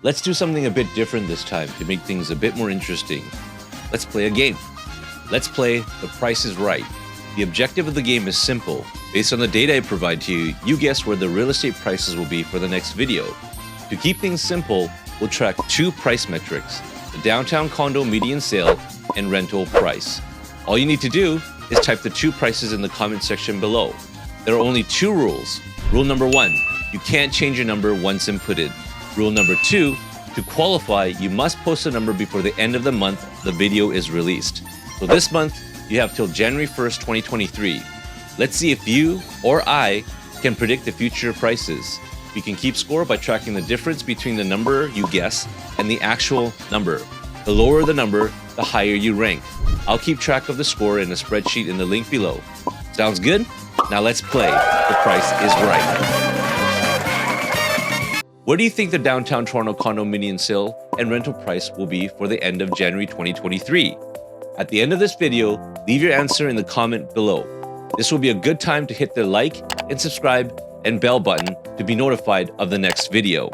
Let's do something a bit different this time to make things a bit more interesting. Let's play a game. Let's play The Price is Right. The objective of the game is simple. Based on the data I provide to you, you guess where the real estate prices will be for the next video. To keep things simple, we'll track two price metrics: the downtown condo median sale and rental price. All you need to do is type the two prices in the comment section below. There are only two rules. Rule number 1, you can't change your number once inputted. Rule number 2, to qualify, you must post a number before the end of the month the video is released. So this month, you have till January 1st, 2023. Let's see if you or I can predict the future prices. You can keep score by tracking the difference between the number you guess and the actual number. The lower the number, the higher you rank. I'll keep track of the score in a spreadsheet in the link below. Sounds good? Now let's play The Price is Right. What do you think the downtown Toronto condo median sale and rental price will be for the end of January 2023? At the end of this video, leave your answer in the comment below. This will be a good time to hit the like and subscribe and bell button to be notified of the next video.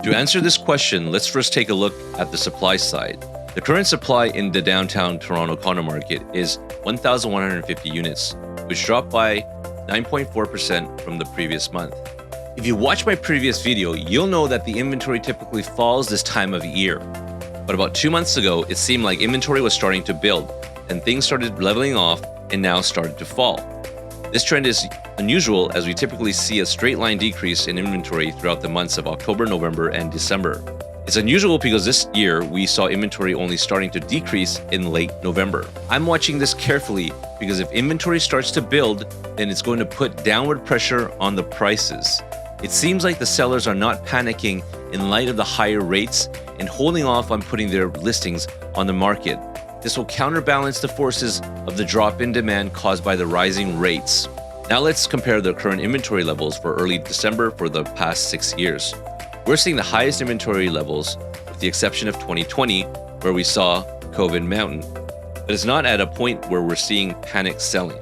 To answer this question, let's first take a look at the supply side. The current supply in the downtown Toronto condo market is 1,150 units, which dropped by 9.4% from the previous month. If you watched my previous video, you'll know that the inventory typically falls this time of year. But about 2 months ago, it seemed like inventory was starting to build, and things started leveling off and now started to fall. This trend is unusual, as we typically see a straight line decrease in inventory throughout the months of October, November, and December. It's unusual because this year we saw inventory only starting to decrease in late November. I'm watching this carefully because if inventory starts to build, then it's going to put downward pressure on the prices. It seems like the sellers are not panicking in light of the higher rates and holding off on putting their listings on the market. This will counterbalance the forces of the drop in demand caused by the rising rates. Now let's compare the current inventory levels for early December for the past 6 years. We're seeing the highest inventory levels with the exception of 2020, where we saw COVID mountain. But it's not at a point where we're seeing panic selling.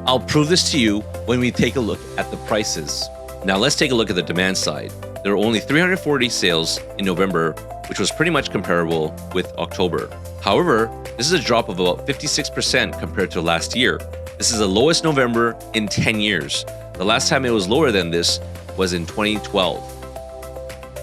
I'll prove this to you when we take a look at the prices. Now let's take a look at the demand side. There were only 340 sales in November, which was pretty much comparable with October. However, this is a drop of about 56% compared to last year. This is the lowest November in 10 years. The last time it was lower than this was in 2012.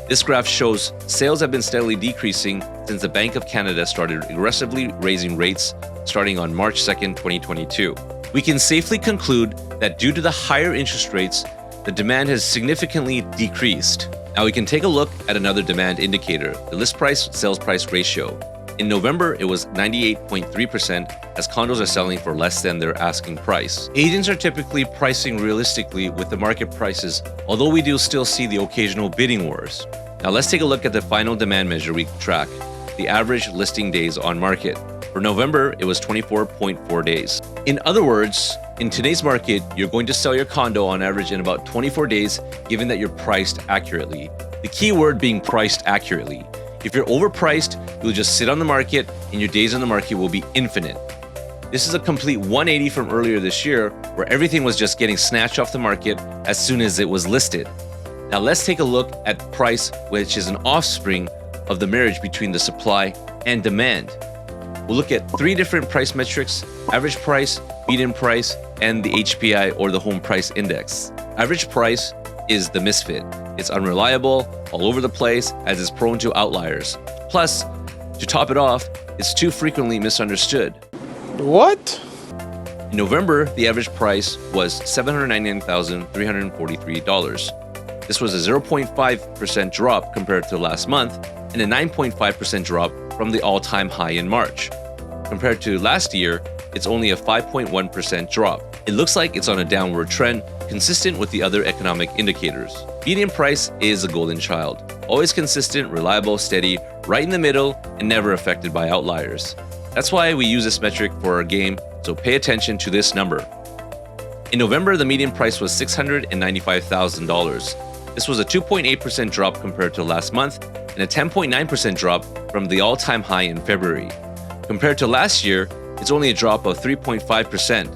This graph shows sales have been steadily decreasing since the Bank of Canada started aggressively raising rates starting on March 2nd, 2022. We can safely conclude that due to the higher interest rates, the demand has significantly decreased. Now we can take a look at another demand indicator, the list price sales price ratio. In November, it was 98.3% as condos are selling for less than their asking price. Agents are typically pricing realistically with the market prices, although we do still see the occasional bidding wars. Now let's take a look at the final demand measure we track, the average listing days on market. For November, it was 24.4 days. In other words, in today's market, you're going to sell your condo on average in about 24 days, given that you're priced accurately. The key word being priced accurately. If you're overpriced, you'll just sit on the market and your days on the market will be infinite. This is a complete 180 from earlier this year, where everything was just getting snatched off the market as soon as it was listed. Now let's take a look at price, which is an offspring of the marriage between the supply and demand. We'll look at 3 different price metrics: average price, median price, and the HPI, or the home price index. Average price is the misfit. It's unreliable, all over the place, as it's prone to outliers. Plus, to top it off, it's too frequently misunderstood. What? In November, the average price was $799,343. This was a 0.5% drop compared to last month and a 9.5% drop from the all-time high in March. Compared to last year, it's only a 5.1% drop. It looks like it's on a downward trend, consistent with the other economic indicators. Median price is a golden child, always consistent, reliable, steady, right in the middle, and never affected by outliers. That's why we use this metric for our game, so pay attention to this number. In November, the median price was $695,000. This was a 2.8% drop compared to last month and a 10.9% drop from the all-time high in February. Compared to last year, it's only a drop of 3.5%.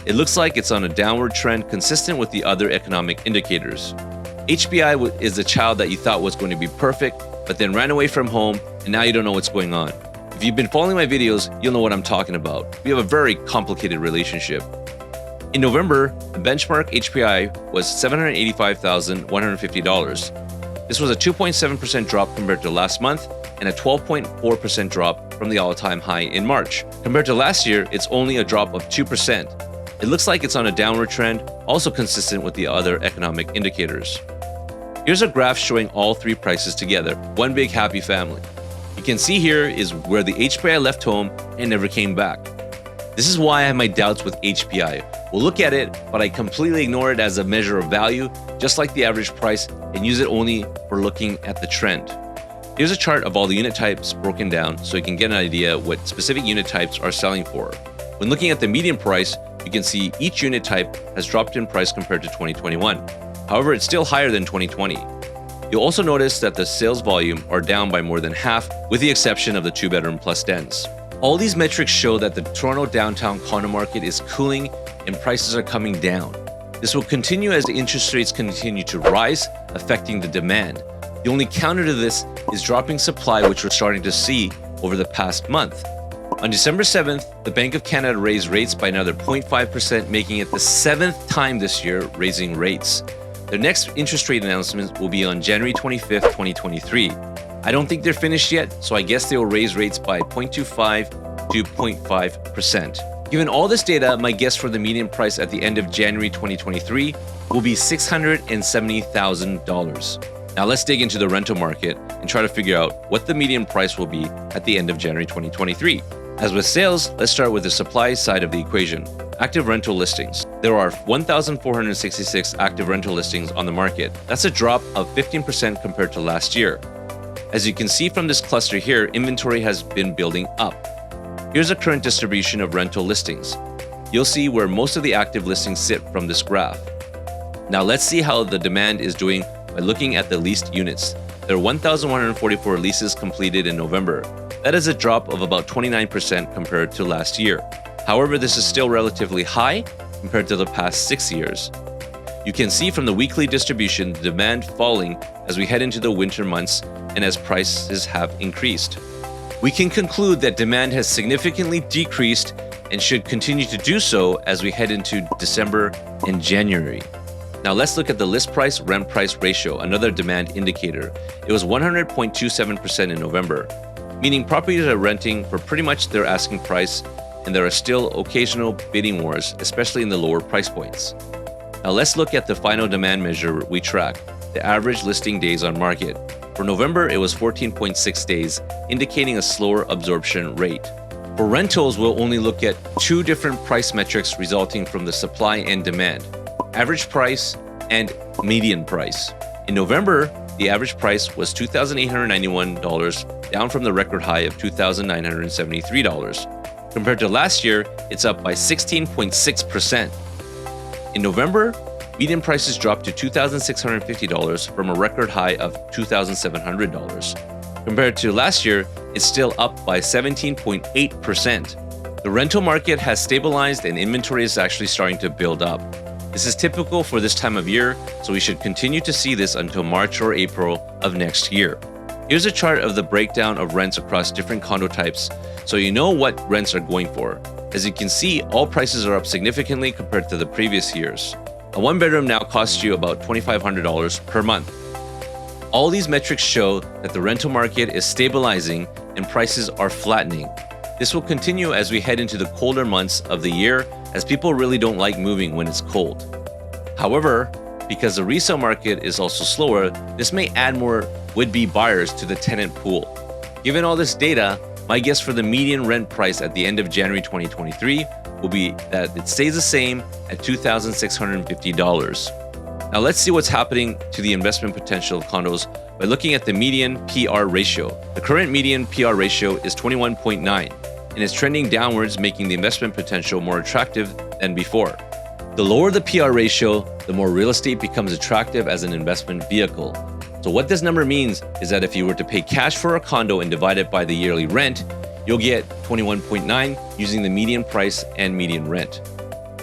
It looks like it's on a downward trend consistent with the other economic indicators. HPI is the child that you thought was going to be perfect, but then ran away from home, and now you don't know what's going on. If you've been following my videos, you'll know what I'm talking about. We have a very complicated relationship. In November, the benchmark HPI was $785,150. This was a 2.7% drop compared to last month and a 12.4% drop from the all-time high in March. Compared to last year, it's only a drop of 2%. It looks like it's on a downward trend, also consistent with the other economic indicators. Here's a graph showing all three prices together, one big happy family. You can see here is where the HPI left home and never came back. This is why I have my doubts with HPI. We'll look at it, but I completely ignore it as a measure of value, just like the average price, and use it only for looking at the trend. Here's a chart of all the unit types broken down so you can get an idea what specific unit types are selling for. When looking at the median price, you can see each unit type has dropped in price compared to 2021. However, it's still higher than 2020. You'll also notice that the sales volume are down by more than half, with the exception of the 2-bedroom plus dens. All these metrics show that the Toronto downtown condo market is cooling and prices are coming down. This will continue as the interest rates continue to rise, affecting the demand. The only counter to this is dropping supply, which we're starting to see over the past month. On December 7th, the Bank of Canada raised rates by another 0.5%, making it the 7th time this year raising rates. Their next interest rate announcement will be on January 25th, 2023. I don't think they're finished yet, so I guess they will raise rates by 0.25 to 0.5%. Given all this data, my guess for the median price at the end of January 2023 will be $670,000. Now let's dig into the rental market and try to figure out what the median price will be at the end of January 2023. As with sales, let's start with the supply side of the equation. Active rental listings. There are 1,466 active rental listings on the market. That's a drop of 15% compared to last year. As you can see from this cluster here, inventory has been building up. Here's a current distribution of rental listings. You'll see where most of the active listings sit from this graph. Now let's see how the demand is doing by looking at the leased units. There are 1,144 leases completed in November. That is a drop of about 29% compared to last year. However, this is still relatively high compared to the past 6 years. You can see from the weekly distribution the demand falling as we head into the winter months and as prices have increased. We can conclude that demand has significantly decreased and should continue to do so as we head into December and January. Now let's look at the list price rent price ratio, another demand indicator. It was 100.27% in November, meaning properties are renting for pretty much their asking price, and there are still occasional bidding wars, especially in the lower price points. Now let's look at the final demand measure we track, the average listing days on market. For November, it was 14.6 days, indicating a slower absorption rate. For rentals, we'll only look at two different price metrics resulting from the supply and demand: average price and median price. In November, the average price was $2,891, down from the record high of $2,973. Compared to last year, it's up by 16.6%. In November, median prices dropped to $2,650 from a record high of $2,700. Compared to last year, it's still up by 17.8%. The rental market has stabilized and inventory is actually starting to build up. This is typical for this time of year, so we should continue to see this until March or April of next year. Here's a chart of the breakdown of rents across different condo types, so you know what rents are going for. As you can see, all prices are up significantly compared to the previous years. A one-bedroom now costs you about $2,500 per month. All these metrics show that the rental market is stabilizing and prices are flattening. This will continue as we head into the colder months of the year, as people really don't like moving when it's cold. However, because the resale market is also slower, this may add more would-be buyers to the tenant pool. Given all this data, my guess for the median rent price at the end of January 2023 will be that it stays the same at $2,650. Now let's see what's happening to the investment potential of condos by looking at the median PR ratio. The current median PR ratio is 21.9 and is trending downwards, making the investment potential more attractive than before. The lower the PR ratio, the more real estate becomes attractive as an investment vehicle. So what this number means is that if you were to pay cash for a condo and divide it by the yearly rent, you'll get 21.9 using the median price and median rent.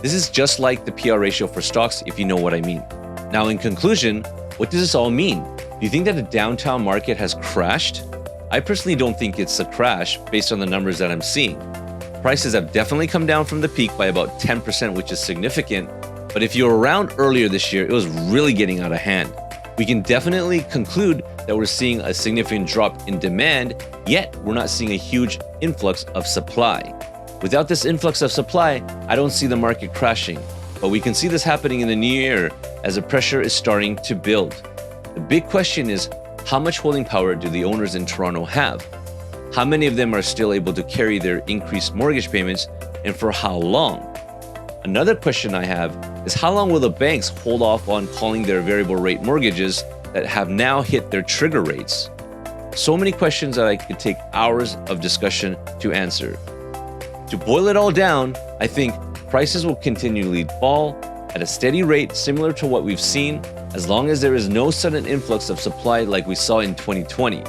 This is just like the PR ratio for stocks, if you know what I mean. Now, in conclusion, What does this all mean? Do you think that the downtown market has crashed? I personally don't think it's a crash based on the numbers that I'm seeing. Prices have definitely come down from the peak by about 10%, which is significant. But if you were around earlier this year, it was really getting out of hand. We can definitely conclude that we're seeing a significant drop in demand, yet we're not seeing a huge influx of supply. Without this influx of supply, I don't see the market crashing. But we can see this happening in the new year as the pressure is starting to build. The big question is, how much holding power do the owners in Toronto have? How many of them are still able to carry their increased mortgage payments, and for how long? Another question I have is, how long will the banks hold off on calling their variable rate mortgages that have now hit their trigger rates? So many questions that I could take hours of discussion to answer. To boil it all down, I think prices will continually fall at a steady rate similar to what we've seen, as long as there is no sudden influx of supply like we saw in 2020.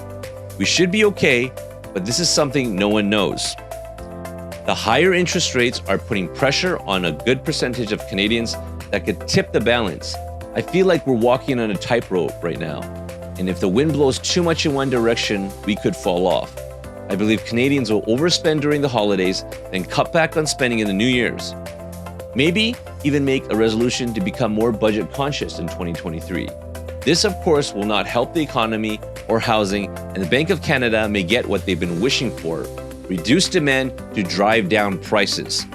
We should be okay, but this is something no one knows. The higher interest rates are putting pressure on a good percentage of Canadians that could tip the balance. I feel like we're walking on a tightrope right now, and if the wind blows too much in one direction, we could fall off. I believe Canadians will overspend during the holidays, then cut back on spending in the New Year's. Maybe even make a resolution to become more budget conscious in 2023. This, of course, will not help the economy or housing, and the Bank of Canada may get what they've been wishing for: reduced demand to drive down prices.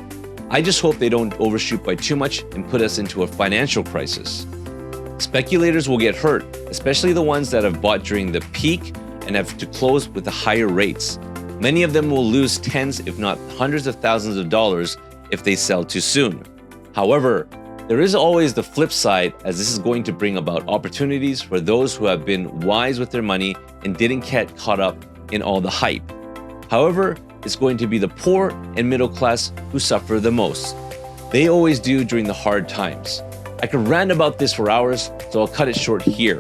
I just hope they don't overshoot by too much and put us into a financial crisis. Speculators will get hurt, especially the ones that have bought during the peak and have to close with the higher rates. Many of them will lose tens, if not hundreds of thousands of dollars if they sell too soon. However, there is always the flip side, as this is going to bring about opportunities for those who have been wise with their money and didn't get caught up in all the hype. However, it's going to be the poor and middle class who suffer the most. They always do during the hard times. I could rant about this for hours, so I'll cut it short here.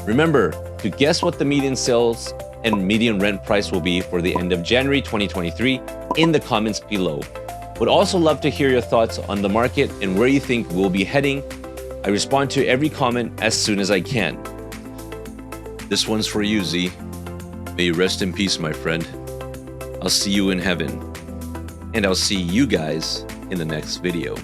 Remember to guess what the median sales and median rent price will be for the end of January 2023 in the comments below. Would also love to hear your thoughts on the market and where you think we'll be heading. I respond to every comment as soon as I can. This one's for you, Z. May you rest in peace, my friend. I'll see you in heaven. And I'll see you guys in the next video.